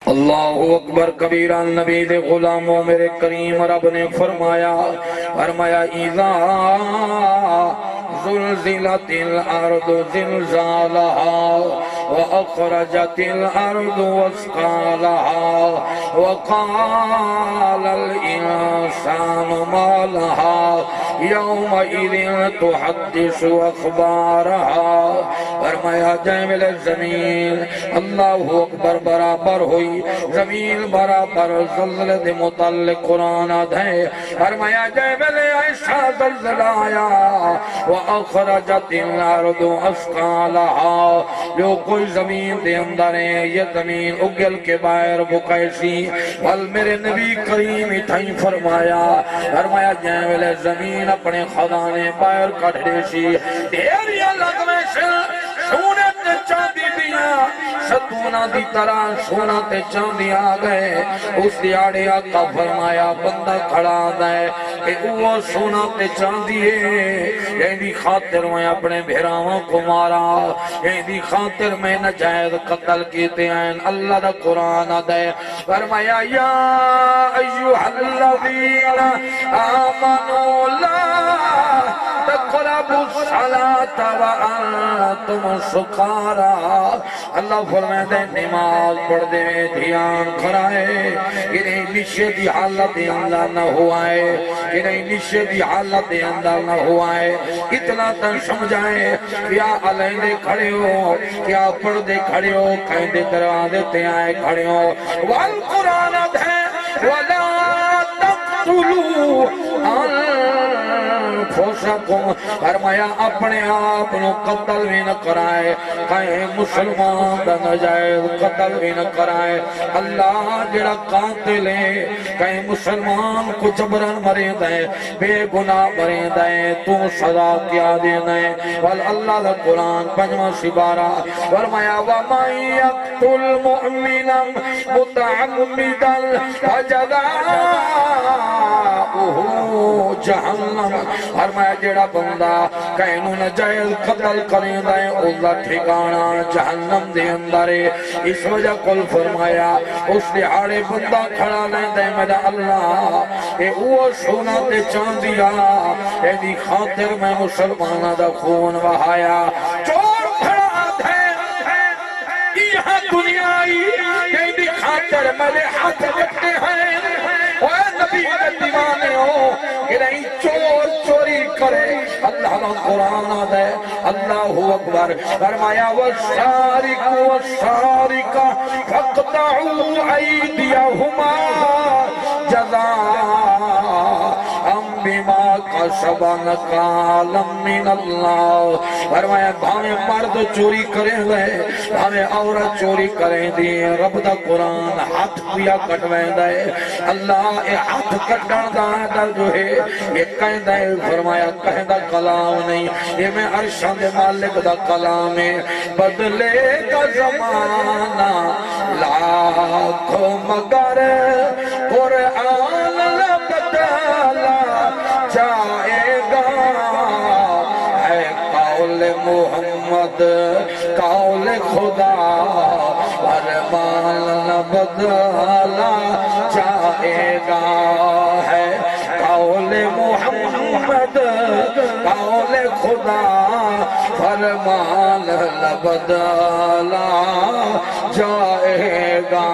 اللہ اکبر کبیرہ نبی دے غلاموں میرے کریم رب نے فرمایا اذا زلزلت الارض زلزالها واخرجت الارض واسقالها وقال الانسان ما لها يومئذ تحدث اخبارها فرمایا جائے ملے زمین اللہ اکبر برابر ہوئی زمین برابر زلزلے دے متعلق قرآن ہے فرمایا جائے ملے ایسا زلزلہ آیا وَأَخْرَجَتِ الْأَرْضُ أَثْقَالَهَا جو کوئی زمین دے اندر ہے یہ زمین اگل کے باہر بکیسی بل میرے نبی کریم اتھائی فرمایا جائے ملے زمین اپنے خدانے باہر کٹھے سی دیریا لگوے سے سونے تے چاندی دیا ستونہ دی طرح سونا تے چاندی آگئے اس دیاڑے آقا فرمایا بندہ کھڑا دائے کہ وہ سونا تے چاندی ہے یہ خاطر میں اپنے بھیراؤں کو مارا یہ خاطر میں نجائز قتل کیتے ہیں اللہ دا قرآن دے فرمایا یا ایوہ الذین آمنوا لا تقربوا الصلاة وانتم سکارا اللہ فرمائے دے نماز پڑھ دے دھیان کھرائے انہیں نشے دی حالت اندر نہ ہوا ہے انہیں نشے دی حالت اندر نہ ہوا ہے اتنا تن سمجھائے کیا علیہ کھڑے ہو کیا پردے کھڑے ہو قیدے دروازے تے آئے کھڑے ہو والقرآن ہے وَلَا تَقْتُلُوا انفسکم فرمایا اپنے آپ نو قتل بھی نہ کرائے کہیں مسلمان دا نجائز قتل بھی نہ کرائے اللہ جڑا قاتل ہے کہیں مسلمان کو جبرن مرے دائے بے گناہ مرے دائے تو سزا کیا دینے واللہ دا قرآن پنجمہ سبارہ فرمایا وَمَنْ يَقْتُلْ مُؤْمِنًا مُتَعَمِّدًا فَجَزَاؤُهُ جہنم فرمایا جڑا بندہ کہنو نجائز قتل کریں دائیں اللہ ٹھکانا جہنم دے اندر اس وجہ کل فرمایا اس دیہاڑے بندہ کھڑا لیں دائیں میرا اللہ اے وہ سونا تے چاندیا اے دی خاطر میں مسلمانہ دا خون وہایا چور کھڑا دے یہاں دنیا آئی اے دی خاطر میرے ہاتھ رکھتے ہیں اے نبی کے دیوانے ہو کہ نہیں چور چوری کرے اللہ کا قرآن دے اللہ اکبر فرمایا والسارق والسارق فاقطعوا ایدیہما جزاء بما کسبا نکالا من اللہ فرمایا ہمیں مرد چوری کریں دے ہمیں عورت چوری کریں دی رب دا قرآن ہاتھ پیا کٹویں دے اللہ اے ہاتھ کٹن دا جو ہے یہ کہیں دے فرمایا کہیں دا کلام نہیں یہ میں عرشان دے مالک دا کلام ہے بدلے کا زمانہ لاکھوں مگر قرآن بدلا جائے گا ہے قول محمد قول خدا فرمان بدلا جائے گا ہے قول محمد قول خدا فرمان بدلا جائے گا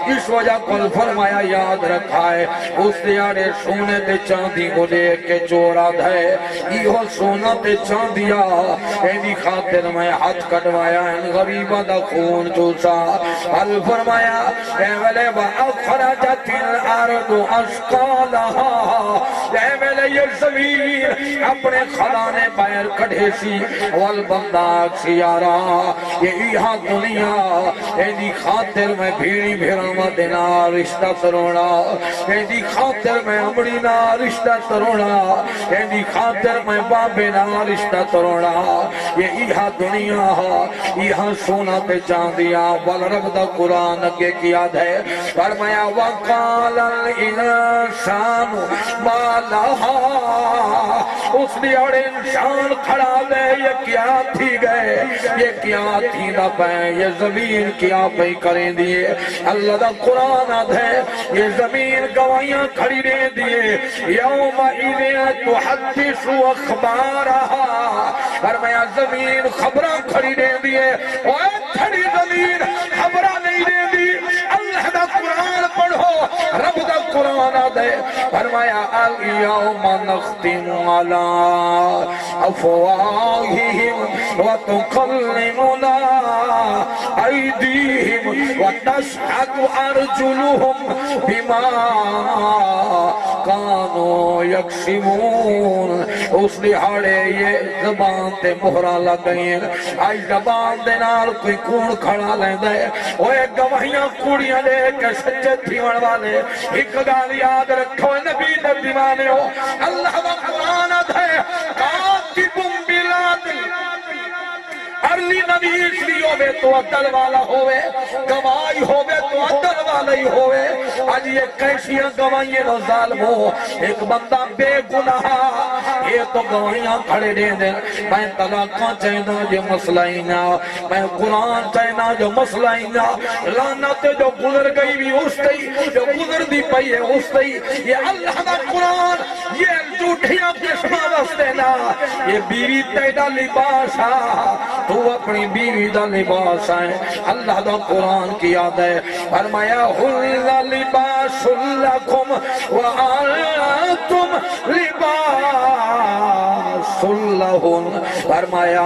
اس وجہ کل فرمایا یاد رکھا ہے اس دیارے سونے تے چاندی کو لے کے چورا دھے یہ سونا تے چاندیا اینی خاطر میں ہاتھ کٹوایا ان غریبہ دا خون چوسا حل فرمایا اے ویلے وَأَخْرَجَتِ الْأَرْضُ أَثْقَالَهَا اے ویلے یہ زمین اپنے خلانے باہر کڑھے سی والبندہ سیارہ یہ یہاں دنیا اینی خاطر میں بھیڑی بھیڑا دینا رشتہ تروڑا اینی خاطر میں امڑی نا رشتہ تروڑا اینی خاطر میں بابے نا رشتہ تروڑا یہ یہاں دنیا یہاں سونا تے چاندیا والرب دا قرآن کے کیا دے فرمایا وَقَالَ الْإِنسَانُ مَا لَهَا اس دیوڑے انسان کھڑا دے یہ کیا تھی گئے یہ کیا تھی نہ پائیں یہ زمین کیا پہ کریں دیئے اللہ دا قرآن آدھے یہ زمین گوائیاں کھڑی رہ دیئے یوم اذن تحدث اخبارها فرمایا زمین خبرہ کھڑی رہ دیئے اور کھڑی زمین خبرہ نہیں رہ دی اللہ دا قرآن پڑھو رب دا قرآن آدھے فرمایا اليوم نختم على افواههم وتكلمنا ايديهم وتشهد ارجلهم بما كانوا يكسبون اس دہاڑے یہ زبان تے مہرہ لگئیں آج زبان دے نال کوئی کون کھڑا لیندے اوہ گواہیاں کوڑیاں لے کے سچے تھیون والے ایک گال یاد رکھو نبی دے دیوانے ہو اللہ دا قرآن ہے کاتب بلاد ارلی نبیش بھی ہوئے تو عدل والا ہوئے گواہی ہوئے تو عدل والا ہی ہوئے آج یہ کیسیاں گواہیاں نو ظالمو ایک بندہ بے گناہ یہ تو گواہیاں کھڑے دے دیں میں طلاقاں چاہنا جو مسئلہ ہی نہ میں قرآن چاہنا جو مسئلہ ہی نہ لعنت جو گزر گئی بھی اس تی جو گزر دی پئی ہے اس تی یہ اللہ دا قرآن یہ جھوٹیاں قسمہ وستے نا یہ بیوی تیدہ لباس تو اپنی بیوی دا لباس ہے اللہ دا قرآن کی یاد ہے فرمایا حُلَّ لِبَاسٌ لَكُمْ وَأَنْتُمْ لِبَاسٌ لَهُنْ فرمایا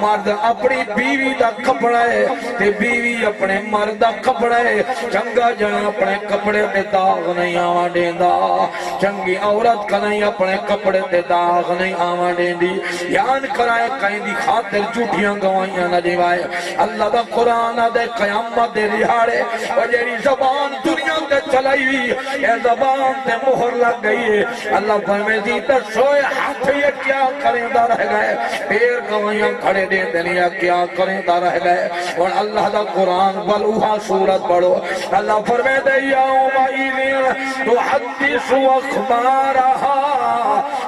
مرد اپنی بیوی دا کپڑا ہے تے بیوی اپنے مرد دا کپڑا ہے چنگا جنا اپنے کپڑے تے داغ نہیں آوان دیندہ چنگی عورت کا نہیں اپنے کپڑے تے داغ نہیں آوان دیندی یان کرائے کہیں دی خاطر جھوٹیاں گوائیاں نہ دیوائے اللہ دا قرآن دے قیامت دے رہاڑے اور جیری زبان دنیا تے چلائی ہوئی یہ زبان تے مہر لگ گئی ہے اللہ فرمے دیتا سوئے ہاتھ یہ کیا کریں دا رہ گئے پیر گوائیاں کھڑے دے دنیا کیا کریں دا رہ گئے اور اللہ دا قرآن بلوہا سورت پڑھو اللہ فرمے دے یوم اذن تحدث اخبارها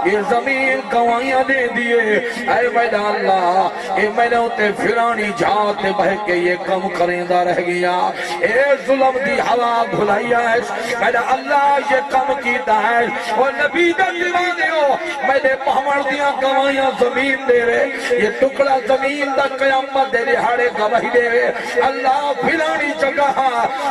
یہ زمین گوائیاں دے دیئے اے میدہ اللہ اے میں نے ہوتے فرانی جاتے بہ کے یہ کم کریں دا رہ گیا اے ظلم دی ہوا بھلائیا ہے میں نے اللہ یہ کم کیتا ہے اور نبی دا دیوانے ہو میں نے محمد دیاں گوائیاں زمین دے رہے یہ ٹکڑا زمین دا قیامت دے رہاڑے گواہی دے رہے اللہ فرانی جگہ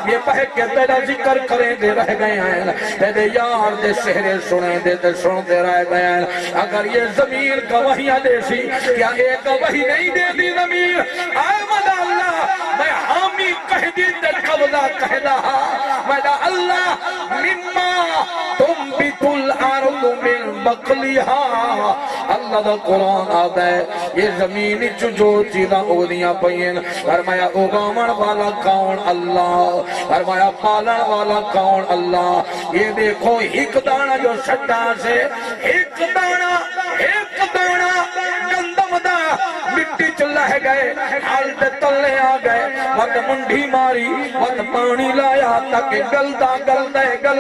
یہ بہ کے تیرا ذکر کریں دے رہ گئے ہیں تیرے یار دے سہرے سنے دے سن دے رہ گئے ہیں اگر یہ زمین گواہیاں دے سی کیا ایک گواہی نہیں دے دی زمین آئے مدہ اللہ میں حامی کہہ دی تے قبضہ کہہ دہا مدہ اللہ مما تم بیت الارض من بقلیہا اللہ دا قرآن آتا ہے یہ زمین جو چیزاں اگدیاں پئین فرمایا اگامن والا کون اللہ فرمایا پالن والا کون اللہ یہ دیکھو ایک دانہ جو سٹا سے ایک دانہ گندم دا مٹی چلہ گئے حال تے تلے آ گئے وقت منڈی ماری وقت پانی لایا تک گل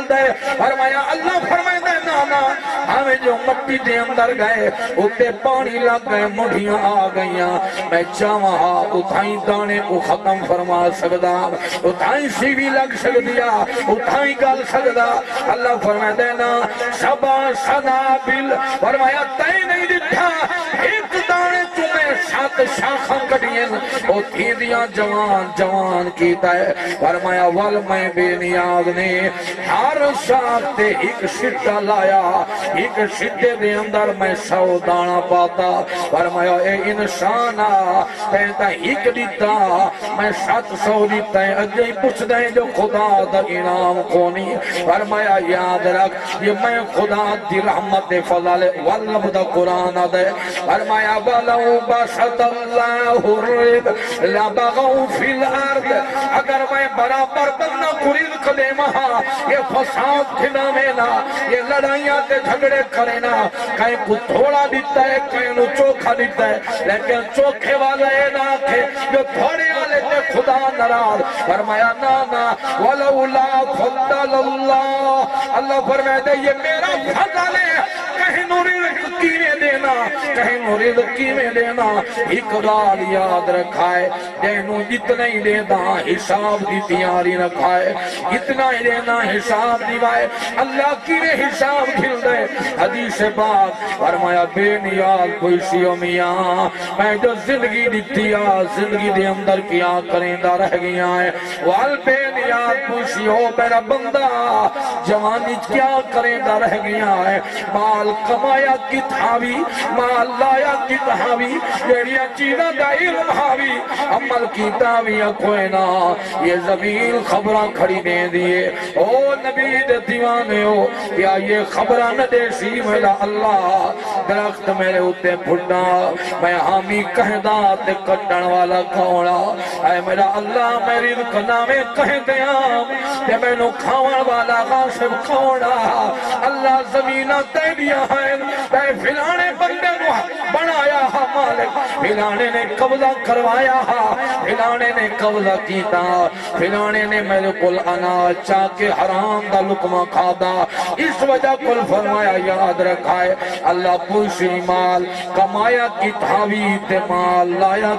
دے فرمایا اللہ فرمائے دے نانا ہمیں جو مٹی دے اندر گئے اتے پانی لگ گئے منڈیاں آ گئیاں میں چاہاں اتھائیں دانے کو ختم فرما سکدا اتھائیں سیوی لگ سکدیا اتھائیں گل سکدا اللہ فرمائے دے نا شبا سنابل فرمایا تائیں نہیں دکھا ایک دانے تمہیں سات شاخاں کٹین او تھی دیا جوان کیتا ہے فرمایا وال میں بے نیاز نے ہر شاخ تے ایک شٹا لایا ایک شٹے دے اندر میں 100 دانا پاتا فرمایا اے انسانا تینتا ایک دیتا میں 700 دیتا ہے اجائی پوچھ دیں جو خدا دا انعام کونی فرمایا یاد رکھ یہ میں خدا دی رحمت فضل واللہ دا قرآن دے فرمایا وَلَوْ بَسَطَ اللَّهُ الرِّزْقَ لَبَغَوْا فِي الْأَرْضِ اگر میں برابر بننا رزق دے مہا یہ فساد کھنا مینا یہ لڑائیاں تے جھگڑے کرینا کہیں کو تھوڑا دیتا ہے کہیں نو چوکھا دیتا ہے لیکن چوکھے والے نہ تھے جو تھوڑے والے تے خدا نراض فرمایا نانا وَلَوْ لَا فَضَّلَ اللَّهُ اللہ فرمائے دے یہ میرا فضل ہے کہیں نو رزق کیویں دینا کہیں نو رزق کیویں دینا ایک گال یاد رکھائے جنوں جتنا ہی دینا حساب دی تیاری رکھائے اتنا ہی دینا حساب دیوائے اللہ کیویں حساب کھل دے حدیث پاک فرمایا بے نیاز پوشیو میاں میں جو زندگی دیتی زندگی دے اندر کیا کریں دا رہ گیا ہے وال بے نیاز پوشیو میرا بندہ جوانی کیا کریں دا رہ گیا ہے مال کمایا کی تھاوی مال لایا کی تھاوی جیڑیا چیزہ دا علم ہاوی عمل کی تاوی کوئی نہ یہ زمین خبرہ کھڑی دے دیئے او نبی دے دیوانے ہو یا یہ خبرہ نہ دے سی میرا اللہ درخت میرے ہوتے پھڑنا میں حامی کہدا تے کٹن والا کھوڑا اے میرا اللہ میری رکنا میں کہہ دیا تے میں نو کھاون والا غاصب کھوڑا اللہ زمینہ تے دیا ہے تے فلانے بندے نو بنایا ہا مالک فلانے نے قبضہ کروایا ہا فلانے نے قبضہ کیتا فلانے نے میرے کل اناج چاکے حرام دا لقمہ کھادا اس وجہ کل فرمایا یاد رکھائے اللہ پوشی مال کمایا کی تھاوی تے مال لایا